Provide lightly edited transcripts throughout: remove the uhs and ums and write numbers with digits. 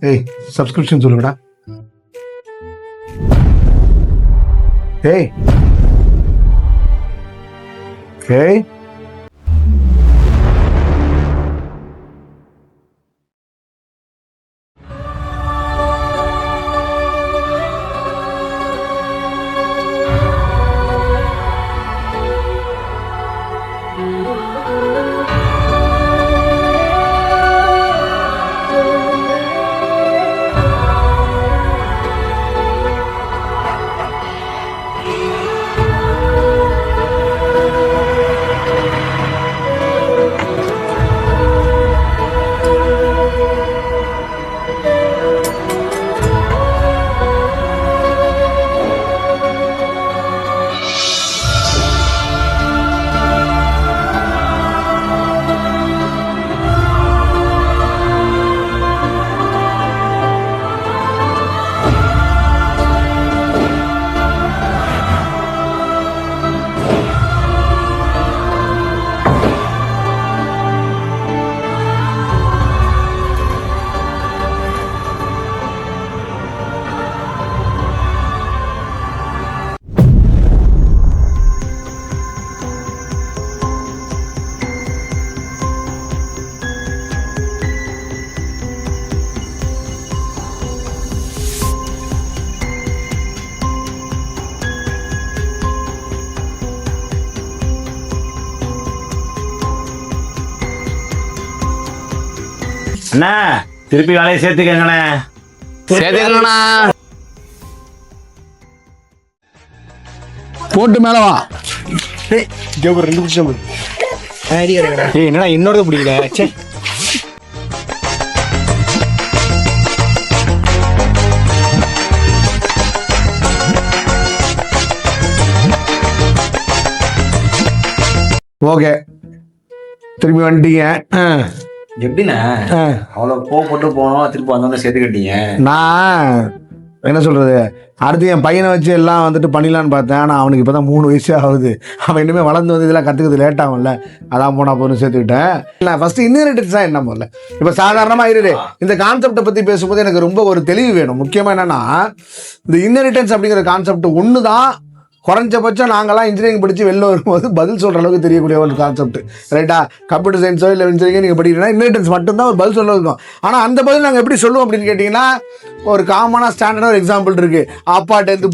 ஏய் சப்ஸ்கிரிப்ஷன் சொல்லுங்கடா. ஏய் ஏய் அண்ணா திருப்பி வேலையை சேர்த்துக்கங்கண்ணே. சேர்த்துக்கணும்ண்ணா. போட்டு மேல வா. ஏய் 2 நிமிஷம் ஏய் என்னடா இன்னொரு பிடிக்கல. சரி ஓகே திரும்பி வந்துட்டீங்க. எப்படிண்ணா அவ்வளோ போட்டு போனோம் திருப்பி வந்தோம்னா சேர்த்துக்கிட்டீங்க? நான் என்ன சொல்றது, அடுத்து என் பையனை வச்சு எல்லாம் வந்துட்டு பண்ணிடலான்னு பார்த்தேன். ஆனால் அவனுக்கு இப்போ தான் 3 வயசே ஆகுது. அவன் இன்னுமே வளர்ந்து வந்து இதெல்லாம் கற்றுக்கிறது லேட் ஆகும்ல, அதான் போனா போன்னு சேர்த்துக்கிட்டேன். இல்லை ஃபஸ்ட்டு இன்ஹெரிட்டன்ஸ் தான் என்ன முதல்ல. இப்போ சாதாரணமாக இருது இந்த கான்செப்டை பற்றி பேசும்போது எனக்கு ரொம்ப ஒரு தெளிவு வேணும். முக்கியமாக என்னென்னா இந்த இன்ஹெரிட்டன்ஸ் அப்படிங்கிற கான்செப்ட் ஒன்று தான் குறைஞ்சபட்சம் நாங்களாம் இன்ஜினியரிங் படித்து வெளில வரும்போது பதில் சொல்கிற அளவுக்கு தெரியக்கூடிய ஒரு கான்செப்ட், ரைட்டா? கம்ப்யூட்டர் சயின்ஸோ இல்லை இன்ஜினியரிங் நீங்கள் படிக்கிறீங்கன்னா இன்ஹெரிட்டன்ஸ் மட்டும்தான் ஒரு பதில் சொல்ல இருக்கும். ஆனால் அந்த பதில் நாங்கள் எப்படி சொல்லுவோம் அப்படின்னு கேட்டிங்கன்னா, ஒரு காமனாக ஸ்டாண்டர்டாக ஒரு எக்ஸாம்பிள் இருக்குது. அப்பாட்டேருந்து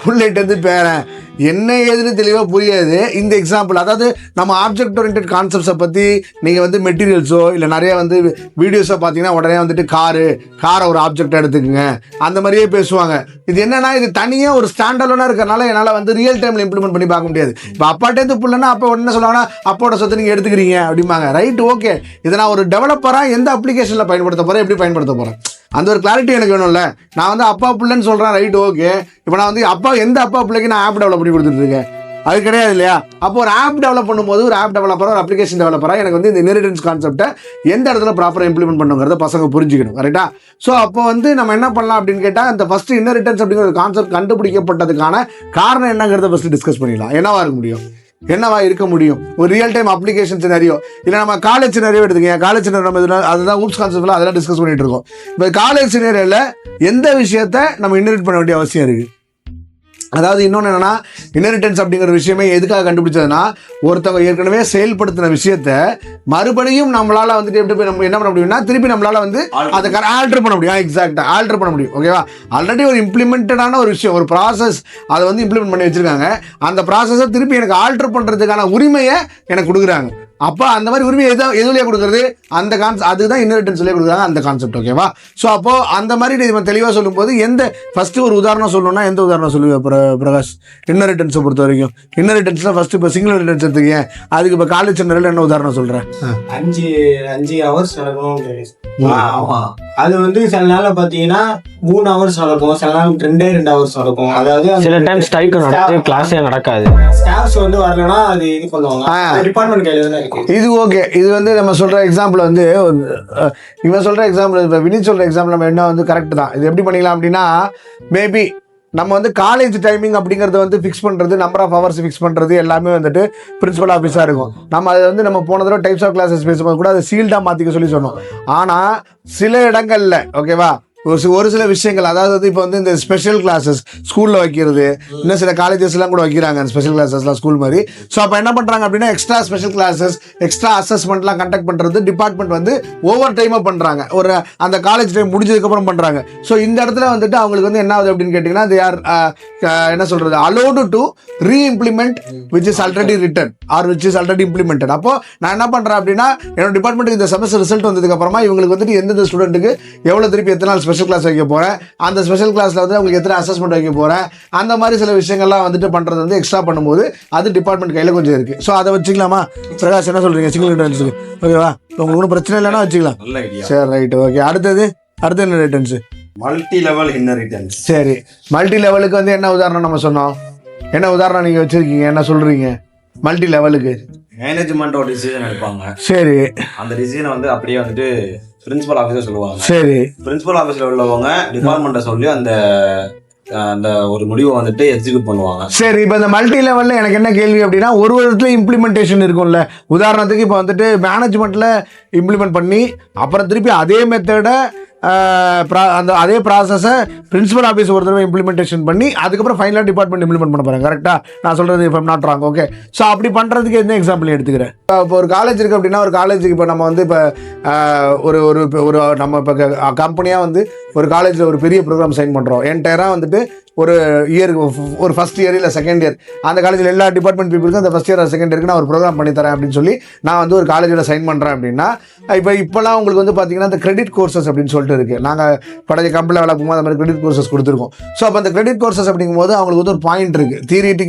புள்ளைட்டேருந்து பேரன், என்ன ஏதுன்னு தெளிவாக புரியாது இந்த எக்ஸாம்பிள். அதாவது நம்ம ஆப்ஜெக்ட் ஓரியன்டட் கான்செப்ட்ஸை பற்றி நீங்கள் வந்து மெட்டீரியல்ஸோ இல்லை நிறைய வந்து வீடியோஸோ பார்த்தீங்கன்னா உடனே வந்துட்டு காரை ஒரு ஆப்ஜெக்டாக எடுத்துக்கோங்க அந்த மாதிரியே பேசுவாங்க. இது என்னன்னா, இது தனியாக ஒரு ஸ்டாண்டர்டாக இருக்கிறனால என்னால் வந்து ரியல் டைமில் இம்ப்ளிமெண்ட் பண்ணி பார்க்க முடியாது. இப்போ அப்பாட்டேருந்து புள்ளனா அப்போ என்ன சொல்லுவாங்கன்னா, அப்போட சொத்தை நீங்கள் எடுத்துக்கிறீங்க அப்படிம்பாங்க. Right, okay. இதை நான் ஒரு டெவலப்பராக எந்த அப்ளிகேஷனில் பயன்படுத்த போகிறேன், எப்படி பயன்படுத்த போகிறேன், அந்த ஒரு கிளாரிட்டி எனக்கு வேணும்ல. நான் வந்து அப்பா பிள்ளைன்னு சொல்கிறேன், ரைட், ஓகே. இப்போ நான் வந்து எந்த அப்பா பிள்ளைக்கு நான் ஆப் டெவலப் பண்ணி கொடுத்துட்ருக்கேன், அது கிடையாது இல்லையா? அப்போ ஒரு ஆப் டெவலப் பண்ணும்போது ஒரு ஆப் டெவலப்பராக ஒரு அப்ளிகேஷன் டெவலப்பராக எனக்கு வந்து இந்த இன்ஹெரிட்டன்ஸ் கான்செப்டை எந்த இடத்துல ப்ராப்பராக இம்ப்ளிமெண்ட் பண்ணுங்கிறத பசங்க புரிஞ்சுக்கணும், கரெக்டா? ஸோ அப்போ வந்து நம்ம என்ன பண்ணலாம் அப்படின்னு கேட்டால், இந்த ஃபஸ்ட்டு இன்ஹெரிட்டன்ஸ் அப்படிங்கிற ஒரு கான்செப்ட் கண்டுபிடிக்கப்பட்டதுக்கான காரணம் என்னங்கிறத ஃபஸ்ட்டு டிஸ்கஸ் பண்ணிடலாம். என்னவா இருக்க முடியும் ஒரு ரியல் டைம் அப்ளிகேஷன் சினாரியோ, இல்லை நம்ம காலேஜ் சினாரியோ எடுத்துக்கங்க. காலேஜ் சினாரியோ நம்ம இதில் அதுதான் ஊப்ஸ் கான்செப்டில் அதெல்லாம் டிஸ்கஸ் பண்ணிட்டு இருக்கோம். இப்போ காலேஜ் சினாரியோவில் எந்த விஷயத்தை நம்ம இன்ஹெரிட் பண்ண வேண்டிய அவசியம் இருக்குது? அதாவது இன்னொன்று என்னென்னா, இன்ஹெரிட்டன்ஸ் அப்படிங்கிற விஷயமே எதுக்காக கண்டுபிடிச்சதுன்னா, ஒருத்தவங்க ஏற்கனவே செயல்படுத்தின விஷயத்த மறுபடியும் நம்மளால் வந்துட்டு எப்படி போய் நம்ம என்ன பண்ண முடியும்னா, திருப்பி நம்மளால் வந்து அதை ஆல்டர் பண்ண முடியும். எக்ஸாக்டாக ஆல்டர் பண்ண முடியும். ஓகேவா? ஆல்ரெடி ஒரு இம்ப்ளிமெண்டடான ஒரு விஷயம், ஒரு ப்ராசஸ், அதை வந்து இம்ப்ளிமெண்ட் பண்ணி வச்சுருக்காங்க. அந்த ப்ராசஸை திருப்பி எனக்கு ஆல்டர் பண்ணுறதுக்கான உரிமையை எனக்கு கொடுக்குறாங்க. அப்போ அந்த மாதிரி உரிமையை எதுலையே கொடுக்குறது, அந்த அதுதான் இன்ஹெரிட்டன்ஸ் சொல்லி கொடுக்குறாங்க, அந்த கான்செப்ட். ஓகேவா? ஸோ அப்போது அந்த மாதிரி நம்ம தெளிவாக சொல்லும்போது ஃபஸ்ட்டு ஒரு உதாரணம் சொல்லணும்னா எந்த உதாரணம் சொல்லுவேன் பிரகாஷ்? இன்ஹெரிட்டன்ஸை பொறுத்த வரைக்கும் இன்ஹெரிட்டன்ஸில் ஃபஸ்ட்டு இப்போ சிங்கிள் இன்ஹெரிட்டன்ஸ் எடுத்துக்கேன். அதுக்கு இப்போ காலேஜ் சின்னரில் என்ன உதாரணம் சொல்கிறேன்? 5 ஹவர்ஸ் நடக்கும். ஆமாம், அது வந்து சில நாள் பார்த்தீங்கன்னா 3 ஹவர்ஸ் நடக்கும், சில நாள் 2 ஹவர்ஸ் நடக்கும். அதாவது சில டைம் ஸ்ட்ரைக் நடக்கும், கிளாஸே நடக்காது. ஸ்டாஃப்ஸ் வந்து வரலன்னா அது இது பண்ணுவாங்க, டிபார்ட்மெண்ட் கையில் தான். இது ஓகே. இது வந்து நம்ம சொல்கிற எக்ஸாம்பிள் வந்து இவன் சொல்கிற எக்ஸாம்பிள், இப்போ வினித் சொல்கிற எக்ஸாம்பிள் நம்ம என்ன வந்து கரெக்டு தான். இது எப்படி பண்ணிக்கலாம் அப்படின்னா, மேபி நம்ம வந்து காலேஜ் டைமிங் அப்படிங்கறது வந்து ஃபிக்ஸ் பண்றது, நம்பர் ஆஃப் ஹவர்ஸ் ஃபிக்ஸ் பண்றது எல்லாமே வந்துட்டு பிரின்சிபல் ஆஃபீஸா இருக்கும். நம்ம அதை வந்து நம்ம போன தடவை டைப்ஸ் ஆஃப் கிளாஸஸ் பேசும்போது கூட அதை சீல்டா மாத்திக்க சொல்லி சொன்னோம். ஆனா சில இடங்கள்ல ஓகேவா ஒரு சில விஷயங்கள், அதாவது வந்து இப்போ வந்து இந்த ஸ்பெஷல் கிளாஸஸ் ஸ்கூலில் வைக்கிறது, இன்னும் சில காலேஜஸ்லாம் கூட வைக்கிறாங்க அந்த ஸ்பெஷல் கிளாஸஸ்லாம் ஸ்கூல் மாதிரி. ஸோ அப்போ என்ன பண்ணுறாங்க அப்படின்னா எக்ஸ்ட்ரா ஸ்பெஷல் கிளாஸஸ், எக்ஸ்ட்ரா அசஸ்மெண்ட்லாம் கண்டக்ட் பண்ணுறது டிபார்ட்மெண்ட் வந்து ஓவர் டைமாக பண்ணுறாங்க. ஒரு அந்த காலேஜ் டைம் முடிஞ்சதுக்கப்புறம் பண்ணுறாங்க. ஸோ இந்த இடத்துல வந்துட்டு அவங்களுக்கு வந்து என்ன ஆகுது அப்படின்னு கேட்டிங்கன்னா, தே ஆர் என்ன சொல்கிறது, allowed to reimplement which is already written or which is already implemented. அப்போ நான் என்ன பண்ணுறேன் அப்படின்னா, என்னோட டிபார்ட்மெண்ட்டுக்கு இந்த செமஸ்டர் ரிசல்ட் வந்ததுக்கப்புறமா இவங்களுக்கு வந்துட்டு எந்தெந்த ஸ்டூடெண்ட்டுக்கு எவ்வளோ திருப்பி எத்தனை நாள் ஸ்பெஷல் கிளாஸ் வைக்க போகிறேன், அந்த ஸ்பெஷல் கிளாஸில் வந்து அவங்களுக்கு எத்தனை அசஸ்மெண்ட் வைக்க போகிறேன், அந்த மாதிரி சில விஷயங்கள்லாம் வந்துட்டு பண்ணுறது வந்து எக்ஸ்ட்ரா பண்ணும்போது அது டிபார்ட்மெண்ட் கையில் கொஞ்சம் இருக்குது. ஸோ அதை வச்சுக்கலாமா பிரகாஷ், என்ன சொல்கிறீங்க? சிங்கிள் ரிட்டர்ன்ஸுக்கு ஓகேவா? உங்களுக்கு ஒன்றும் பிரச்சனை இல்லைன்னா வச்சுக்கலாம். நல்ல ஐடியா. சரி ரைட்டு ஓகே. அடுத்து என்ன ரிட்டர்ன்ஸு? Multi level inheritance. சரி, மல்டி லெவலுக்கு வந்து என்ன உதாரணம் நம்ம சொன்னோம்? என்ன உதாரணம் நீங்கள் வச்சுருக்கீங்க? என்ன சொல்கிறீங்க மல்டி லெவலுக்கு? மேனேஜ்மெண்ட் ஒரு டிசிஷன் எடுப்பாங்க. சரி, அந்த டிசிஷனை வந்து அப்படியே வந்துட்டு பிரின்சிபல் ஆஃபீஸர் சொல்லுவாங்க. சரி, பிரின்சிபல் ஆஃபீஸில் உள்ளவங்க டிபார்ட்மெண்ட்டை சொல்லி அந்த அந்த ஒரு முடிவை வந்துட்டு எக்ஸிக்யூட் பண்ணுவாங்க. சரி. இப்போ இந்த மல்டி லெவலில் எனக்கு என்ன கேள்வி அப்படின்னா, ஒரு இடத்துல இம்ப்ளிமெண்டேஷன் இருக்கும்ல. உதாரணத்துக்கு இப்போ வந்துட்டு மேனேஜ்மெண்ட்டில் இம்ப்ளிமெண்ட் பண்ணி அப்புறம் திருப்பி அதே மெத்தடை அந்த அதே ப்ராசஸை பிரின்சிபல் ஆஃபீஸ் ஒரு தடவை இம்ப்ளிமெண்டேஷன் பண்ணி அதுக்கப்புறம் ஃபைனலாக டிபார்ட்மெண்ட் இம்ப்ளிமெண்ட் பண்ண போகிறாங்க. கரெக்டாக நான் சொல்கிறது? இப்போ நாட் ராங். ஓகே. ஸோ அப்படி பண்ணுறதுக்கு என்ன எக்ஸாம்பிள் எடுத்துக்கிறேன்? இப்போ ஒரு காலேஜ் இருக்குது அப்படின்னா, ஒரு காலேஜுக்கு இப்போ நம்ம வந்து இப்போ ஒரு ஒரு ஒரு நம்ம இப்போ கம்பெனியாக வந்து ஒரு காலேஜில் ஒரு பெரிய ப்ரோக்ராம் சைன் பண்ணுறோம். என்டையராக வந்துட்டு ஒரு இயருக்கு ஒரு ஃபஸ்ட் இயர் இல்லை செகண்ட் இயர் அந்த காலேஜில் எல்லா டிபார்ட்மெண்ட் பீப்புளுக்கும் அந்த ஃபஸ்ட் இயர் செகண்ட் இயருக்கு நான் ஒரு ப்ரோக்ராம் பண்ணி தரேன் அப்படின்னு சொல்லி நான் வந்து ஒரு காலேஜில் சைன் பண்ணுறேன் அப்படின்னா, இப்போலாம் உங்களுக்கு வந்து பார்த்தீங்கன்னா இந்த கிரெடிட் கோர்சஸ் அப்படின்னு சொல்லிட்டு இருக்குது. நாங்கள் பழைய கம்பெனியில் வேலை போகும்போது அந்த மாதிரி கிரெடிட் கோர்சஸ் கொடுத்துருக்கோம். ஸோ அப்போ அந்த கிரெடிட் கோர்சஸ் அப்படிங்கும்போது அவங்களுக்கு வந்து ஒரு பாயிண்ட் இருக்குது.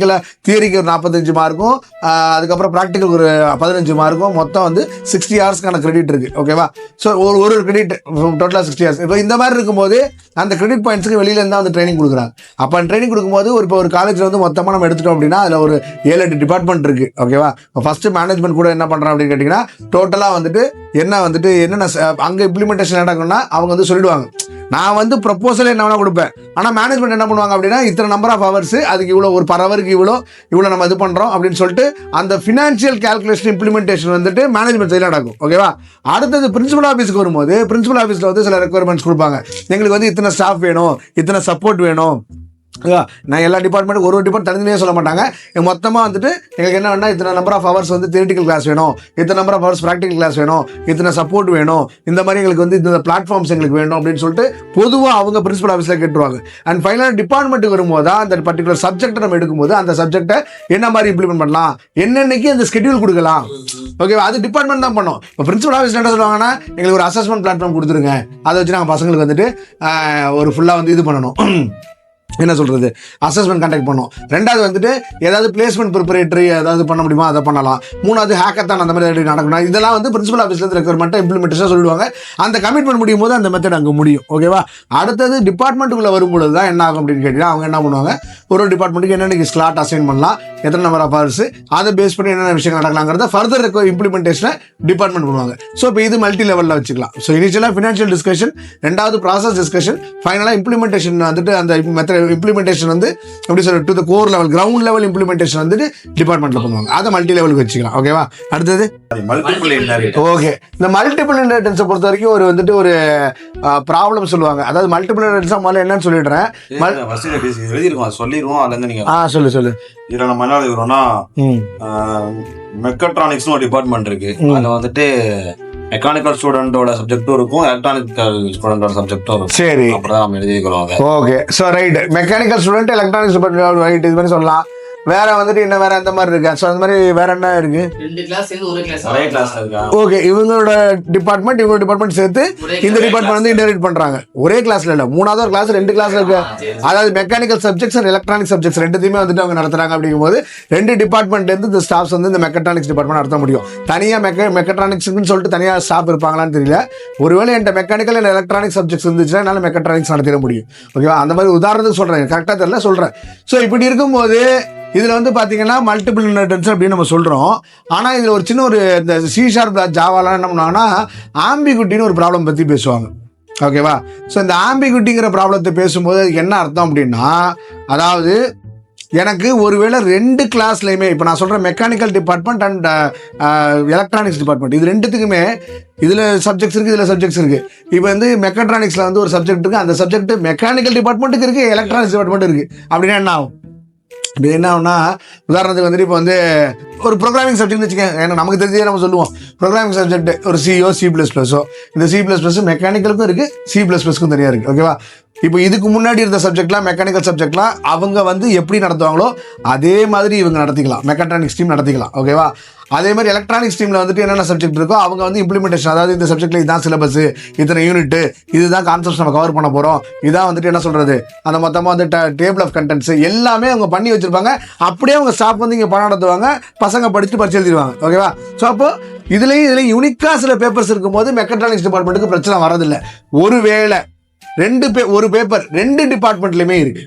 தியரிக்கு ஒரு 45 மார்க்கும், அதுக்கப்புறம் ப்ராக்டிக்கல் ஒரு 15 மார்க்கும், மொத்தம் வந்து 60 ஹவர்ஸ்க்கான கிரெடிட் இருக்குது. ஓகேவா? ஸோ ஒரு கிரெடிட் டோட்டலாக 60 ஹவர்ஸ். இப்போ இந்த மாதிரி இருக்கும்போது அந்த கிரெடிட் பாயிண்ட்ஸுக்கு வெளியிலேருந்து தான் வந்து ட்ரைனிங் கொடுக்குறாங்க. அப்போ ட்ரைனிங் கொடுக்கும்போது இப்போ ஒரு காலேஜில் வந்து மொத்தமாக நம்ம எடுத்துட்டோம் அப்படின்னா அதில் ஒரு 7-8 டிபார்ட்மெண்ட் இருக்குது. ஓகேவா? இப்போ ஃபஸ்ட்டு மேனேஜ்மெண்ட் கூட என்ன பண்ணுறான் அப்படின்னு கேட்டிங்கன்னா, டோட்டலாக வந்துட்டு என்னென்ன அங்கே இம்ப்ளிமெண்டேஷன் நடக்கும்னா அவங்க வந்து சொல்லிடுவாங்க. நான் வந்து ப்ரொப்போசல் என்ன வேணால் கொடுப்பேன். ஆனால் மேனேஜ்மெண்ட் என்ன பண்ணுவாங்க அப்படின்னா, இத்தனை நம்பர் ஆஃப் ஹவர்ஸ், அதுக்கு இவ்வளோ, ஒரு பர் ஹவருக்கு இவ்வளோ நம்ம இது பண்ணுறோம் அப்படின்னு சொல்லிட்டு அந்த ஃபினான்ஷியல் கேல்குலேஷன் இம்ப்ளிமெண்டேஷன் வந்துட்டு மேனேஜ்மெண்ட் சைடில் நடக்கும். ஓகேவா? அடுத்தது பிரின்சிபல் ஆஃபீஸுக்கு வரும்போது பிரின்சிபல் ஆஃபீஸில் வந்து சில ரெக்குயர்மெண்ட்ஸ் கொடுப்பாங்க. எங்களுக்கு வந்து இத்தனை ஸ்டாஃப் வேணும், இத்தனை சப்போர்ட் வேணும். நான் எல்லா டிபார்ட்மெண்ட்டும் ஒரு டிபார்ட்மெண்ட் தனித்தனியாக சொல்ல மாட்டாங்க. மொத்தமாக வந்துட்டு எங்களுக்கு என்ன வேணா, இத்தனை நம்பர் ஆஃப் ஹவர்ஸ் வந்து தியரிட்டிக்கல் கிளாஸ் வேணும், இத்தனை number of hours practical class வேணும், இத்தனை சப்போர்ட் வேணும், இந்த மாதிரி எங்களுக்கு வந்து இந்த பிளாட்ஃபார்ம்ஸ் எங்களுக்கு வேணும் அப்படின்னு சொல்லிட்டு பொதுவாக அவங்க பிரின்சிபல் ஆஃபீஸில் கேட்டுருவாங்க. அண்ட் ஃபைனலாக டிபார்ட்மெண்ட்டுக்கு வரும்போது தான் அந்த பர்டிகுலர் சப்ஜெக்டை நம்ம எடுக்கும்போது அந்த சப்ஜெக்டை என்ன மாதிரி இம்ப்ளிமெண்ட் பண்ணலாம், என்னென்னைக்கு அந்த ஸ்கெடியூல் கொடுக்கலாம். ஓகேவா? அது டிபார்ட்மெண்ட் தான் பண்ணோம். இப்போ பிரின்சிபல் ஆஃபீஸில் என்ன சொல்லுவாங்கன்னா, எங்களுக்கு ஒரு அசஸ்மெண்ட் பிளாட்ஃபார்ம் கொடுத்துருங்க, அதை வச்சு நாங்கள் பசங்களுக்கு வந்துட்டு ஒரு ஃபுல்லாக வந்து இது பண்ணணும், என்ன சொல்கிறது, அசஸ்மெண்ட் கண்டக்ட் பண்ணோம். ரெண்டாவது வந்துட்டு ஏதாவது பிளேஸ்மெண்ட் ப்ரிப்பரேட்டரி ஏதாவது பண்ண முடியுமா, அதை பண்ணலாம். மூணாவது ஹேக்கத்தான் அந்த மாதிரி நடக்கணும். இதெல்லாம் வந்து பிரின்சிபல் ஆஃபீஸ்லேருந்து ரெக்குயர்மெண்ட்டை இம்ப்ளிமெண்டேஷன் சொல்லிடுவாங்க. அந்த கமிட்மெண்ட் முடியும் போது அந்த மெத்தட் அங்கே முடியும். ஓகேவா? அடுத்தது டிபார்ட்மெண்ட்டுக்குள்ளே வரும்பொழுது தான் என்ன ஆகும் அப்படின்னு கேட்டிங்கன்னா, அவங்க என்ன பண்ணுவாங்க, ஒரு டிபார்ட்மெண்ட்டுக்கு என்னென்ன ஸ்லாட் அசைன் பண்ணலாம், எத்தனை நம்பர் ஆஃப் ஹவர்ஸ், அதை பேஸ் பண்ணி என்னென்ன விஷயங்கள் நடக்கலாங்கிறத ஃபர்தர் இம்ப்ளிமெண்டேஷனை டிபார்ட்மெண்ட் பண்ணுவாங்க. ஸோ இப்போ இது மல்டி லெவலில் வச்சுக்கலாம். ஸோ இனிஷியலாக ஃபினான்ஷியல் டிஸ்கஷன், ரெண்டாவது ப்ராசஸ் டிஸ்கஷன், ஃபைனலாக இம்ப்ளிமெண்டேஷன் வந்துட்டு அந்த மெத்தட் இம்ப்ளிமெண்டேஷன் வந்து எப்படி சொல்ற to the core level, ground level implementation வந்துட்டு டிபார்ட்மெண்ட்ல பண்ணுவாங்க. அதை மல்டி லெவலுக்கு வச்சுக்கலாம். ஓகேவா? அடுத்தது மல்டிபிள் இன்ஹெரிட்டன்ஸ். ஓகே. இந்த மல்டிபிள் இன்ஹெரிட்டன்ஸை பொறுத்த வரைக்கும் ஒரு வந்துட்டு ஒரு ப்ராப்ளம் சொல்லுவாங்க. அதாவது மல்டிபிள் இன்ஹெரிட்டன்ஸ் முதல்ல என்னன்னு சொல்லிடுறேன். எழுதிருக்கோம், சொல்லிடுவோம். அதுல இருந்து நீங்க சொல்லு. இதுல நம்ம என்ன எழுதுறோம்னா, மெக்கட்ரானிக்ஸ்னு ஒரு டிபார்ட்மெண்ட் இருக்கு. அதுல வந்துட்டு மெக்கானிக்கல் ஸ்டூடெண்டோட சப்ஜெக்டும் இருக்கும், எலக்ட்ரானிக்கல் ஸ்டூடெண்டோட சப்ஜெக்டும் இருக்கும். சரி, அப்படிதான் நம்ம எழுதிக்கிறோம். Okay. So right, mechanical student, electronics student, right, இது மாதிரி சொல்லலாம். வேற வந்துட்டு என்ன வேற அந்த மாதிரி இருக்கு. ஸோ அந்த மாதிரி வேற என்ன இருக்கு? ஒரே கிளாஸ் இருக்கா? ஓகே. இவங்களோட டிபார்ட்மெண்ட் சேர்த்து இந்த டிபார்ட்மெண்ட் வந்து இன்டெரிட் பண்றாங்க. ஒரே கிளாஸ்ல இல்ல, மூணாவது ஒரு கிளாஸ், 2 கிளாஸ்ல இருக்கு. அதாவது mechanical subjects and electronic subjects ரெண்டுத்தையுமே வந்துட்டு அவங்க நடத்துறாங்க. அப்படிங்கும்போது 2 டிபார்ட்மெண்ட்ல இருந்து இந்த ஸ்டாஃப்ஸ் வந்து இந்த மெக்கட்ரானிக்ஸ் டிபார்ட்மெண்ட் நடத்த முடியும். தனியா மெக்கட்ரானிக்ஸ்னு சொல்லிட்டு தனியா ஸ்டாஃப் இருப்பாங்களான்னு தெரியல. ஒருவேளை என்கிட்ட மெக்கானிக்கல் அண்ட் எலக்ட்ரானிக் சப்ஜெக்ட்ஸ் இருந்துச்சுன்னா என்னால் மெக்கட்ரானிக்ஸ் நடத்திட முடியும். ஓகேவா? அந்த மாதிரி உதாரணத்துக்கு சொல்றேன், கரெக்டா தெரியல சொல்றேன். ஸோ இப்படி இருக்கும்போது இதில் வந்து பார்த்தீங்கன்னா மல்டிபிள் இன்ஹெரிட்டன்ஸ் அப்படின்னு நம்ம சொல்கிறோம். ஆனால் இதில் ஒரு சின்ன ஒரு இந்த C# ஜாவாலாம் என்ன பண்ணுவாங்கன்னா, ஆம்பிகுட்டின்னு ஒரு ப்ராப்ளம் பற்றி பேசுவாங்க. ஓகேவா? ஸோ இந்த ஆம்பிகுட்டிங்கிற ப்ராப்ளத்தை பேசும்போது அதுக்கு என்ன அர்த்தம் அப்படின்னா, அதாவது எனக்கு ஒருவேளை 2 கிளாஸ்லையுமே இப்போ நான் சொல்கிறேன் mechanical department and electronics department, இது ரெண்டுத்துக்குமே இதில் சப்ஜெக்ட்ஸ் இருக்குது, இதில் சப்ஜெக்ட்ஸ் இருக்குது. இப்போ வந்து மெக்காட்ரானிக்ஸில் வந்து ஒரு சப்ஜெக்ட் இருக்குது, அந்த சப்ஜெக்ட் மெக்கானிக்கல் டிபார்ட்மெண்ட்டுக்கு இருக்குது, எலக்ட்ரானிக்ஸ் டிபார்ட்மெண்ட் இருக்குது. அப்படின்னா என்ன ஆகும்? இப்படி என்ன ஆகும்னா, உதாரணத்துக்கு வந்துட்டு இப்போ வந்து ஒரு ப்ரோக்ராமிங் சப்ஜெக்ட் வச்சுக்கேன், ஏன்னா நமக்கு தெரிஞ்சே நம்ம சொல்லுவோம் ப்ரோக்ராமிங் சப்ஜெக்ட் ஒரு சிஓ C++ஓ, இந்த C++ மெக்கானிக்கலுக்கும் இருக்குது, C++க்கும் தனியாக இருக்குது. ஓகேவா? இப்போ இதுக்கு முன்னாடி இருந்த சப்ஜெக்ட்லாம் மெக்கானிக்கல் சப்ஜெக்ட்லாம் அவங்க வந்து எப்படி நடத்துவாங்களோ அதே மாதிரி இவங்க நடத்திக்கலாம், மெக்காட்ரானிக்ஸ் டீம் நடத்திக்கலாம். ஓகேவா? அதே மாதிரி எலக்ட்ரானிக்ஸ் டீமில் வந்துட்டு என்னென்ன சப்ஜெக்ட் இருக்கோ அவங்க வந்து இம்ப்ளிமெண்டேஷன், அதாவது இந்த சப்ஜெக்ட்டில் இதுதான் சிலபஸ், இத்தனை யூனிட்டு, இதுதான் கான்செப்ட்ஸ் நம்ம கவர் பண்ண போகிறோம், இதான் வந்துட்டு என்ன சொல்கிறது அந்த மொத்தமாக வந்து டேபிள் ஆஃப் கண்டென்ட்ஸ் எல்லாமே அவங்க பண்ணி வச்சுருப்பாங்க. அப்படியே அவங்க ஸ்டாஃப் வந்து இங்கே பணம் நடத்துவாங்க, பசங்க படிச்சுட்டு பரிச்சு எழுதிடுவாங்க. ஓகேவா? ஸோ அப்போ இதுலேயும் யூனிக்காக சில பேப்பர்ஸ் இருக்கும்போது மெக்காட்ரானிக்ஸ் டிபார்ட்மெண்ட்டுக்கு பிரச்சனை வரதில்லை. ஒருவேளை ஒரு பேப்பர் 2 டிபார்ட்மெண்ட்லையுமே இருக்குது.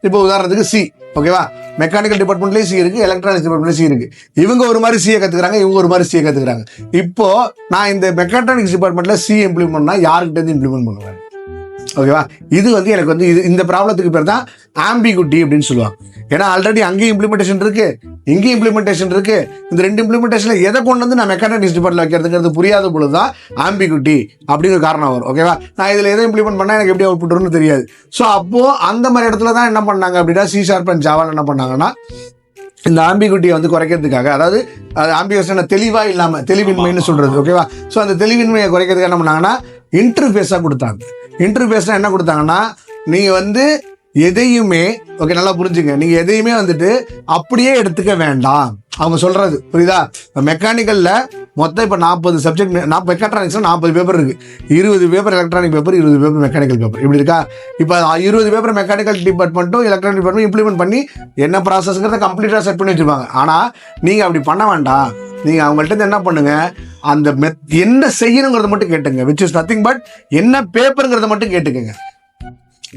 இப்போ உதாரணத்துக்கு சி, ஓகேவா? மெக்கானிக்கல் டிபார்ட்மெண்ட்லேயும் சி இருக்குது, எலக்ட்ரானிக்ஸ் டிபார்ட்மெண்ட்லேயும் சி இருக்குது. இவங்க ஒரு மாதிரி சியை கற்றுக்குறாங்க, இவங்க ஒரு மாதிரி சியை கற்றுக்குறாங்க. இப்போ நான் இந்த மெக்காட்ரானிக்ஸ் டிபார்ட்மெண்ட்டில் சி இம்ப்ளிமெண்ட் பண்ணால் யாருக்கிட்டேருந்து இம்ப்ளிமெண்ட் பண்ணுவேன்? ஓகேவா? இது வந்து எனக்கு வந்து இந்த ப்ராப்ளத்துக்கு பேர் தான் ஆம்பிகுட்டி அப்படின்னு சொல்லுவாங்க. ஏன்னா ஆல்ரெடி அங்கேயும் இம்ப்ளிமெண்டேஷன் இருக்குது, இங்கேயும் இம்ப்ளிமெண்டேஷன் இருக்குது. இந்த 2 இம்ப்ளிமெண்டேஷனில் எதை கொண்டு வந்து நான் மெக்காட்ரானிக்ஸ் டிபார்ட்மெண்ட்டில் வைக்கிறதுங்கிறது புரியாத பொழுது தான் ஆம்பிகுட்டி அப்படிங்கிற காரணம் வரும். ஓகேவா? நான் இதில் எதை இம்ப்ளிமெண்ட் பண்ணால் எனக்கு எப்படி அவுட்புட் வரும்னு தெரியாது. ஸோ அப்போது அந்த மாதிரி இடத்துல தான் என்ன பண்ணாங்க அப்படின்னா, C# அண்ட் ஜாவாவில் என்ன பண்ணாங்கன்னா, இந்த ஆம்பிகுட்டியை வந்து குறைக்கிறதுக்காக, அதாவது ஆம்பிகேஷன் தெளிவாக இல்லாமல் தெளிவின்மைன்னு சொல்கிறது. ஓகேவா? ஸோ அந்த தெளிவின்மையை குறைக்கிறதுக்காக என்ன பண்ணாங்கன்னா இன்டர்ஃபேஸாக கொடுத்தாங்க. இன்டர்ஃபேஸ்னால் என்ன கொடுத்தாங்கன்னா, நீங்கள் வந்து எதையுமே, ஓகே நல்லா புரிஞ்சுங்க, நீங்கள் எதையுமே வந்துட்டு அப்படியே எடுத்துக்க வேண்டாம். அவங்க சொல்கிறது புரியுதா? இப்போ மெக்கானிக்கலில் மொத்தம் இப்போ 40 சப்ஜெக்ட், மெக்காட்ரானிக்ஸில் 40 பேப்பர் இருக்குது, 20 paper electronic paper, 20 paper mechanical paper, இப்படி இருக்கா? இப்போ 20 பேப்பர் மெக்கானிக்கல் டிபார்ட்மெண்ட்டும் எலக்ட்ரானிக் டிபார்ட்மெண்ட் இம்ப்ளிமெண்ட் பண்ணி என்ன ப்ராசஸ்ங்கிறத கம்ப்ளீட்டாக செட் பண்ணி வச்சுருப்பாங்க. ஆனால் நீங்கள் அப்படி பண்ண வேண்டாம். நீங்கள் அவங்கள்ட்ட என்ன பண்ணுங்கள், அந்த என்ன செய்யணுங்கிறத மட்டும் கேட்டுங்க, விச் இஸ் நத்திங் பட் என்ன பேப்பருங்கிறத மட்டும் கேட்டுக்கங்க.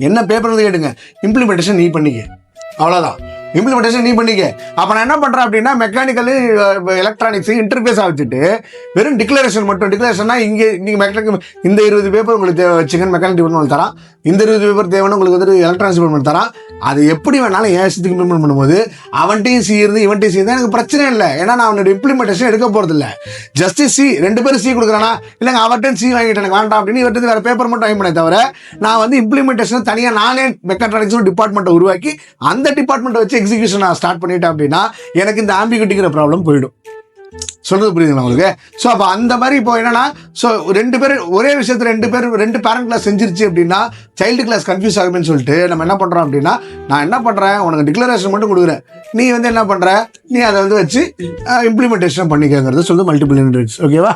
என்ன பேப்பருங்கிறத கேட்டுங்க, இம்ப்ளிமெண்டேஷன் நீ பண்ணிக்க, அவ்வளோதான். இம்ப்ளிமெண்டேஷன் நீ பண்ணிக்க. அப்போ நான் என்ன பண்ணுறேன் அப்படின்னா, மெக்கானிக்கல் எலக்ட்ரானிக்ஸ் இன்டர்ஃபேஸாக வச்சுட்டு வெறும் டிக்ளரேஷன் மட்டும். டிக்ளரேஷன்னா இங்கே நீங்கள் மெக்கானிக் இந்த 20 பேப்பர் உங்களுக்கு தேவை வச்சுக்கன்னு மெக்கானிக் டிபார்ட்மெண்ட் தரான், இந்த 20 பேப்பர் தேவைன்னு உங்களுக்கு வந்துட்டு எலக்ட்ரானிக்ஸ் டிபார்ட்மெண்ட் தரான். அது எப்படி வேணாலும் ஏன் இஷ்டத்துக்கு இம்ப்ளிமெண்ட் பண்ணும்போது அவன்கிட்டையும் சி இருந்து இவன்ட்டையும் சி இருந்தால் எனக்கு பிரச்சனை இல்லை. ஏன்னா நான் அவனோட இம்ப்ளிமெண்டேஷன் எடுக்க போகிறது இல்லை. ஜஸ்ட் சி 2 பேரும் சி கொடுக்குறானா, இல்லைங்க அவர்கிட்ட சி வாங்கிட்டு எனக்கு வேண்டாம் அப்படின்னு இவர்கிட்ட வேறு பேப்பர் மட்டும் வாங்கி பண்ணே தவிர, நான் வந்து இம்ப்ளிமெண்டேஷன் தனியாக நானே மெக்காட்ரானிக்ஸ் டிபார்ட்மெண்ட்டை உருவாக்கி அந்த டிபார்ட்மெண்ட்டை வச்சு எக்ஸிக்யூஷன் நான் ஸ்டார்ட் பண்ணிட்டேன் அப்படின்னா எனக்கு இந்த ஆம்பிகுட்டிங்கிற ப்ராப்ளம் போயிடும். சொல்றது புரியுதுங்களா உங்களுக்கு? ஸோ அப்போ அந்த மாதிரி இப்போ என்னன்னா, ஸோ 2 பேர் ஒரே விஷயத்தில் 2 பேரண்ட் கிளாஸ் செஞ்சிருச்சு அப்படின்னா சைல்டு கிளாஸ் கன்ஃபியூஸ் ஆகுதுன்னு சொல்லிட்டு நம்ம என்ன பண்ணுறோம் அப்படின்னா, நான் என்ன பண்ணுறேன், உனக்கு டிக்ளரேஷன் மட்டும் கொடுக்குறேன், நீ வந்து என்ன பண்ணுற, நீ அதை வந்து வச்சு இம்ப்ளிமெண்டேஷன் பண்ணிக்கங்கிறது சொல்லி மல்டிபிள் இன்டர்ஃபேஸ். ஓகேவா?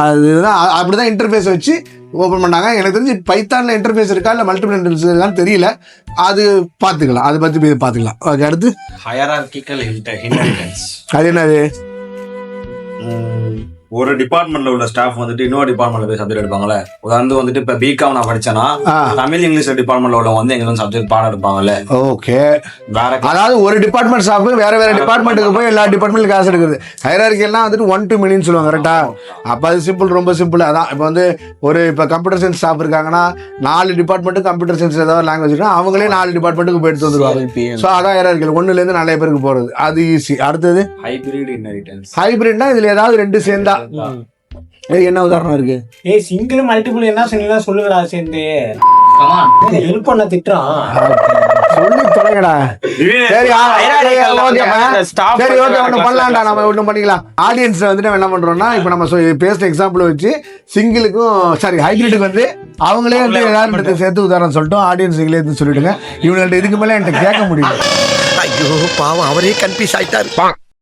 அதுதான் அப்படி தான் இன்டர்ஃபேஸ் வச்சு ஓப்பன் பண்ணாங்க. எனக்கு தெரிஞ்சு பைத்தானில் இன்டர்ஃபேஸ் இருக்கா இல்லை மல்டிபிள் இன்டர்ஃபேஸ் இருக்கான்னு தெரியல, அது பார்த்துக்கலாம், அதை பற்றி பார்த்துக்கலாம். ஓகே, அடுத்து ஹையரார்கிக்கல் இன்ஹெரிட்டன்ஸ். அது என்னது? ஒரு டிபார்ட்மெண்ட்ல உள்ள ஸ்டாஃப் வந்துட்டு இன்னொரு டிபார்ட்மெண்ட்ல போய் சப்ஜெக்ட் எடுப்பாங்கல்ல. உதாரணத்துக்கு வந்துட்டு இப்ப பிகாம் நான் படிச்சேன்னா தமிழ் இங்கிலீஷ் டிபார்ட்மெண்ட்ல உள்ளவங்க வந்து எங்களுக்கு சப்ஜெக்ட் பாடம் எடுப்பாங்கல்ல. ஓகே, வேற அதாவது ஒரு டிபார்ட்மெண்ட் ஸ்டாஃப் வேற டிபார்ட்மெண்ட்டுக்கு போய் எல்லா டிபார்ட்மெண்ட்ல கிளாஸ் எடுக்குது. ஹையரார்கிலாம் வந்துட்டு 1 to many சொல்லுவாங்க, கரெக்டா? அப்ப அது சிம்பிள், ரொம்ப சிம்பிள். அதான் இப்போ வந்து இப்போ கம்ப்யூட்டர் சயின்ஸ் ஸ்டாஃப் இருக்காங்கன்னா 4 டிபார்ட்மெண்ட்டு கம்ப்யூட்டர் சயின்ஸ் ஏதாவது லாங்குவேஜ் இருக்கா அவங்களே 4 டிபார்ட்மெண்ட்டுக்கு போயிட்டு வந்துருவாங்க. ஸோ அதான் ஹையரார்கி 1ல இருந்து நிறைய பேருக்கு போறது, அது ஈஸி. அடுத்தது ஹைபிரிட் இன்ஹெரிட்டன்ஸ். ஹைபிரிட்னா இதுல ஏதாவது 2 சேர்ந்தா என்ன உதாரணம் இருக்கு? சிங்கிள் மல்டிபிள் என்ன சொன்னீங்கன்னா சொல்லுங்கடா, சேர்ந்து ஹெல்ப் பண்ண திட்டுறான், சொல்லி தொலைங்கடா. சரி ஓகே, ஒண்ணு பண்ணலாம்டா, நம்ம ஒன்றும் பண்ணிக்கலாம். ஆடியன்ஸ் வந்துட்டு என்ன பண்றோம்னா, இப்போ நம்ம பேஸ்ட் எக்ஸாம்பிள் வச்சு சிங்கிளுக்கும் சாரி ஹைபிரிட்டுக்கு வந்து அவங்களே வந்து எல்லாரும் சேர்த்து உதாரணம் சொல்லிட்டோம். ஆடியன்ஸ் நீங்களே எடுத்து சொல்லிடுங்க. இவங்கள்ட்ட இதுக்கு மேலே என்கிட்ட கேட்க முடியும். ஐயோ பாவம், அவரே கன்ஃபியூஸ் ஆயிட்டாரு.